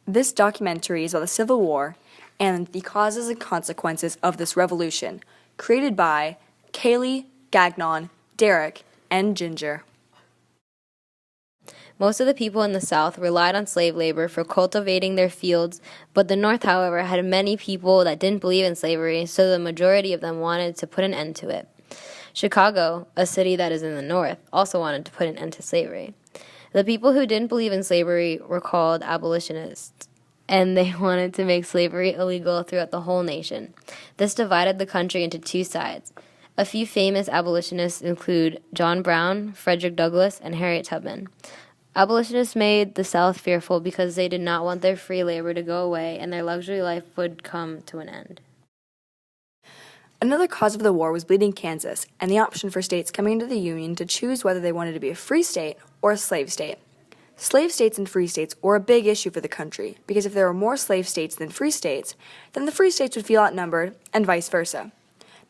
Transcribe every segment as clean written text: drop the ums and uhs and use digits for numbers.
This documentary is about the Civil War and the causes and consequences of this revolution, created by Kaylee, Gagnon, Derek, and Ginger. Most of the people in the South relied on slave labor for cultivating their fields, but the North, however, had many people that didn't believe in slavery, so the majority of them wanted to put an end to it. Chicago, a city that is in the North, also wanted to put an end to slavery. The people who didn't believe in slavery were called abolitionists, and they wanted to make slavery illegal throughout the whole nation. This divided the country into two sides. A few famous abolitionists include John Brown, Frederick Douglass, and Harriet Tubman. Abolitionists made the South fearful because they did not want their free labor to go away and their luxury life would come to an end. Another cause of the war was Bleeding Kansas, and the option for states coming into the Union to choose whether they wanted to be a free state or a slave state. Slave states and free states were a big issue for the country, because if there were more slave states than free states, then the free states would feel outnumbered, and vice versa.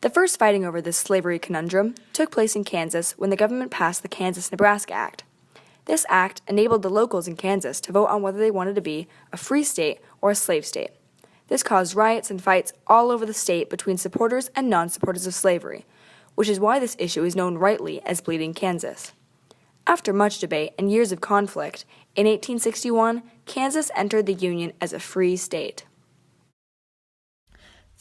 The first fighting over this slavery conundrum took place in Kansas when the government passed the Kansas-Nebraska Act. This act enabled the locals in Kansas to vote on whether they wanted to be a free state or a slave state. This caused riots and fights all over the state between supporters and non-supporters of slavery, which is why this issue is known rightly as Bleeding Kansas. After much debate and years of conflict, in 1861, Kansas entered the Union as a free state.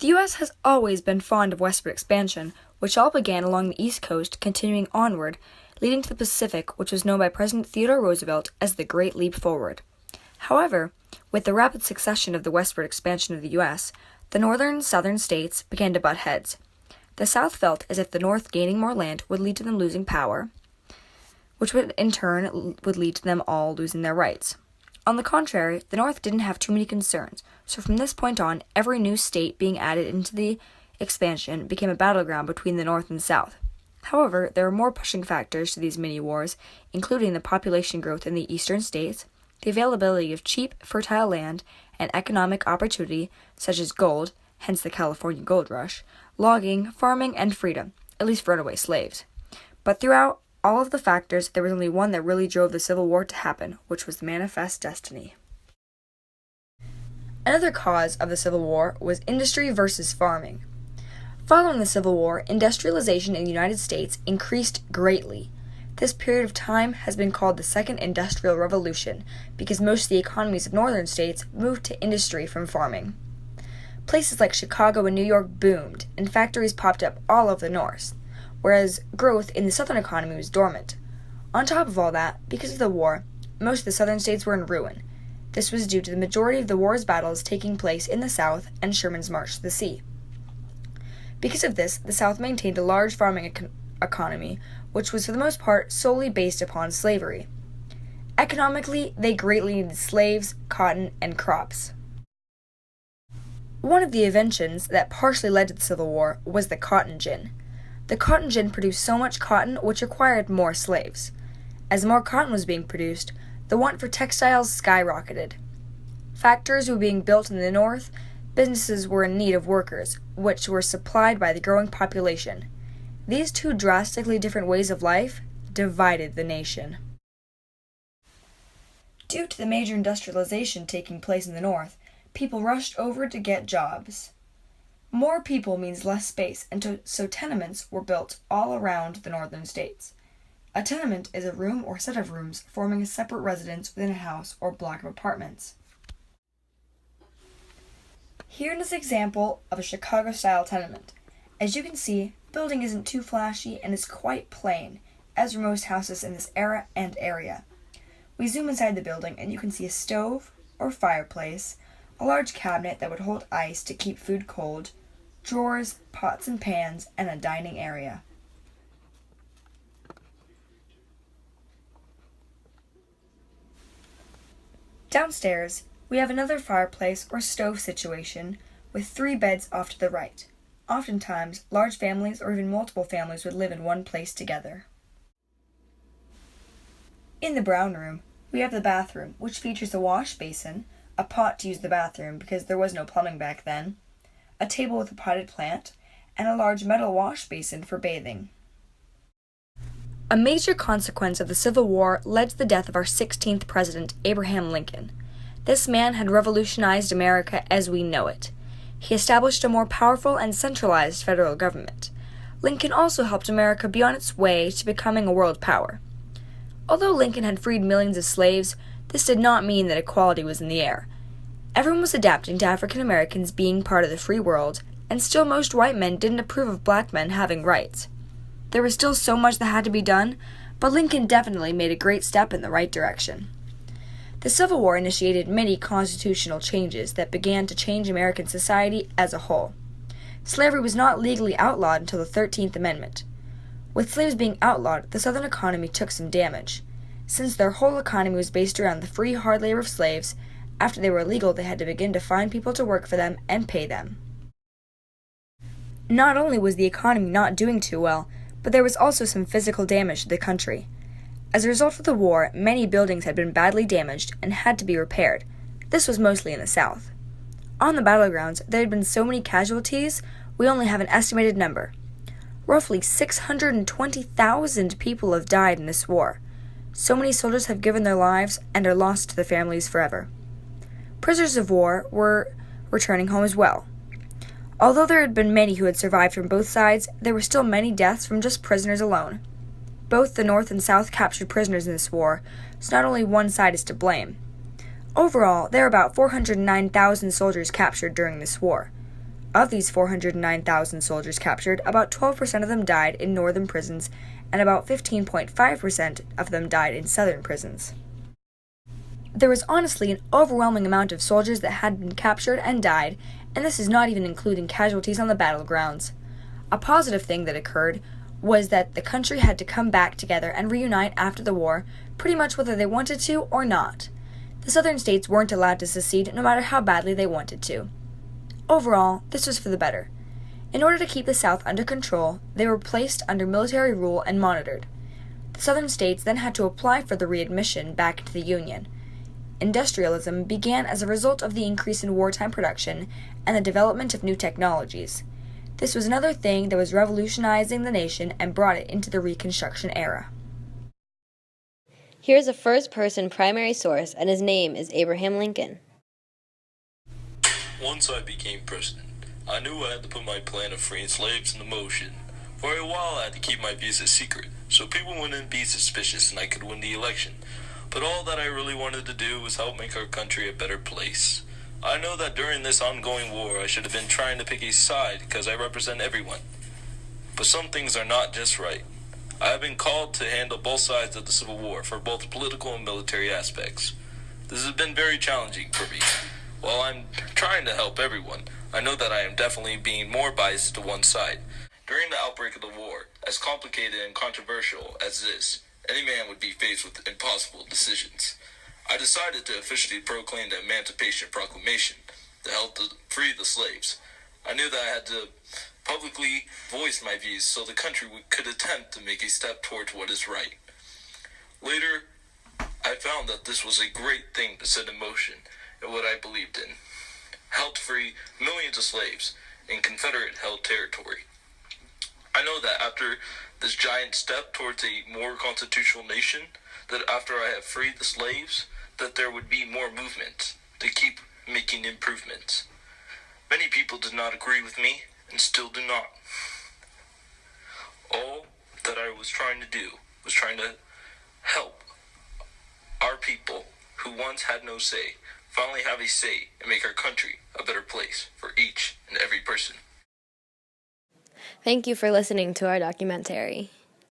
The U.S. has always been fond of westward expansion, which all began along the East Coast, continuing onward, leading to the Pacific, which was known by President Theodore Roosevelt as the Great Leap Forward. However, with the rapid succession of the westward expansion of the U.S., the northern and southern states began to butt heads. The South felt as if the North gaining more land would lead to them losing power, which would in turn would lead to them all losing their rights. On the contrary, the North didn't have too many concerns, so from this point on, every new state being added into the expansion became a battleground between the North and South. However, there were more pushing factors to these mini-wars, including the population growth in the eastern states, the availability of cheap, fertile land, and economic opportunity such as gold, hence the California Gold Rush, logging, farming, and freedom, at least for runaway slaves. But throughout all of the factors, there was only one that really drove the Civil War to happen, which was the Manifest Destiny. Another cause of the Civil War was industry versus farming. Following the Civil War, industrialization in the United States increased greatly. This period of time has been called the Second Industrial Revolution because most of the economies of northern states moved to industry from farming. Places like Chicago and New York boomed, and factories popped up all over the North, whereas growth in the southern economy was dormant. On top of all that, because of the war, most of the southern states were in ruin. This was due to the majority of the war's battles taking place in the South and Sherman's march to the sea. Because of this, the South maintained a large farming economy, which was for the most part solely based upon slavery. Economically, they greatly needed slaves, cotton, and crops. One of the inventions that partially led to the Civil War was the cotton gin. The cotton gin produced so much cotton which required more slaves. As more cotton was being produced, the want for textiles skyrocketed. Factories were being built in the North, businesses were in need of workers, which were supplied by the growing population. These two drastically different ways of life divided the nation. Due to the major industrialization taking place in the North, people rushed over to get jobs. More people means less space, and so tenements were built all around the northern states. A tenement is a room or set of rooms forming a separate residence within a house or block of apartments. Here is an example of a Chicago-style tenement. As you can see, the building isn't too flashy and is quite plain, as are most houses in this era and area. We zoom inside the building and you can see a stove or fireplace, a large cabinet that would hold ice to keep food cold, drawers, pots and pans, and a dining area. Downstairs, we have another fireplace or stove situation with 3 beds off to the right. Oftentimes, large families or even multiple families would live in one place together. In the brown room, we have the bathroom, which features a wash basin, a pot to use the bathroom because there was no plumbing back then, a table with a potted plant, and a large metal wash basin for bathing. A major consequence of the Civil War led to the death of our 16th president, Abraham Lincoln. This man had revolutionized America as we know it. He established a more powerful and centralized federal government. Lincoln also helped America be on its way to becoming a world power. Although Lincoln had freed millions of slaves, this did not mean that equality was in the air. Everyone was adapting to African Americans being part of the free world, and still most white men didn't approve of black men having rights. There was still so much that had to be done, but Lincoln definitely made a great step in the right direction. The Civil War initiated many constitutional changes that began to change American society as a whole. Slavery was not legally outlawed until the 13th Amendment. With slaves being outlawed, the Southern economy took some damage. Since their whole economy was based around the free hard labor of slaves, after they were legal, they had to begin to find people to work for them and pay them. Not only was the economy not doing too well, but there was also some physical damage to the country. As a result of the war, many buildings had been badly damaged and had to be repaired. This was mostly in the South. On the battlegrounds, there had been so many casualties, we only have an estimated number. Roughly 620,000 people have died in this war. So many soldiers have given their lives and are lost to their families forever. Prisoners of war were returning home as well. Although there had been many who had survived from both sides, there were still many deaths from just prisoners alone. Both the North and South captured prisoners in this war, so not only one side is to blame. Overall, there are about 409,000 soldiers captured during this war. Of these 409,000 soldiers captured, about 12% of them died in northern prisons, and about 15.5% of them died in southern prisons. There was honestly an overwhelming amount of soldiers that had been captured and died, and this is not even including casualties on the battlegrounds. A positive thing that occurred was that the country had to come back together and reunite after the war, pretty much whether they wanted to or not. The southern states weren't allowed to secede no matter how badly they wanted to. Overall, this was for the better. In order to keep the South under control, they were placed under military rule and monitored. The southern states then had to apply for the readmission back into the Union. Industrialism began as a result of the increase in wartime production and the development of new technologies. This was another thing that was revolutionizing the nation and brought it into the Reconstruction era. Here's a first-person primary source, and his name is Abraham Lincoln. Once I became president, I knew I had to put my plan of freeing slaves into motion. For a while I had to keep my views a secret, so people wouldn't be suspicious and I could win the election. But all that I really wanted to do was help make our country a better place. I know that during this ongoing war I should have been trying to pick a side because I represent everyone. But some things are not just right. I have been called to handle both sides of the Civil War for both political and military aspects. This has been very challenging for me. While I'm trying to help everyone, I know that I am definitely being more biased to one side. During the outbreak of the war, as complicated and controversial as this, any man would be faced with impossible decisions. I decided to officially proclaim the Emancipation Proclamation to help to free the slaves. I knew that I had to publicly voice my views so the country could attempt to make a step towards what is right. Later, I found that this was a great thing to set in motion and what I believed in. Helped free millions of slaves in Confederate-held territory. I know that after this giant step towards a more constitutional nation, that after I have freed the slaves, that there would be more movement to keep making improvements. Many people did not agree with me and still do not. All that I was trying to do was trying to help our people who once had no say finally have a say and make our country a better place for each and every person. Thank you for listening to our documentary.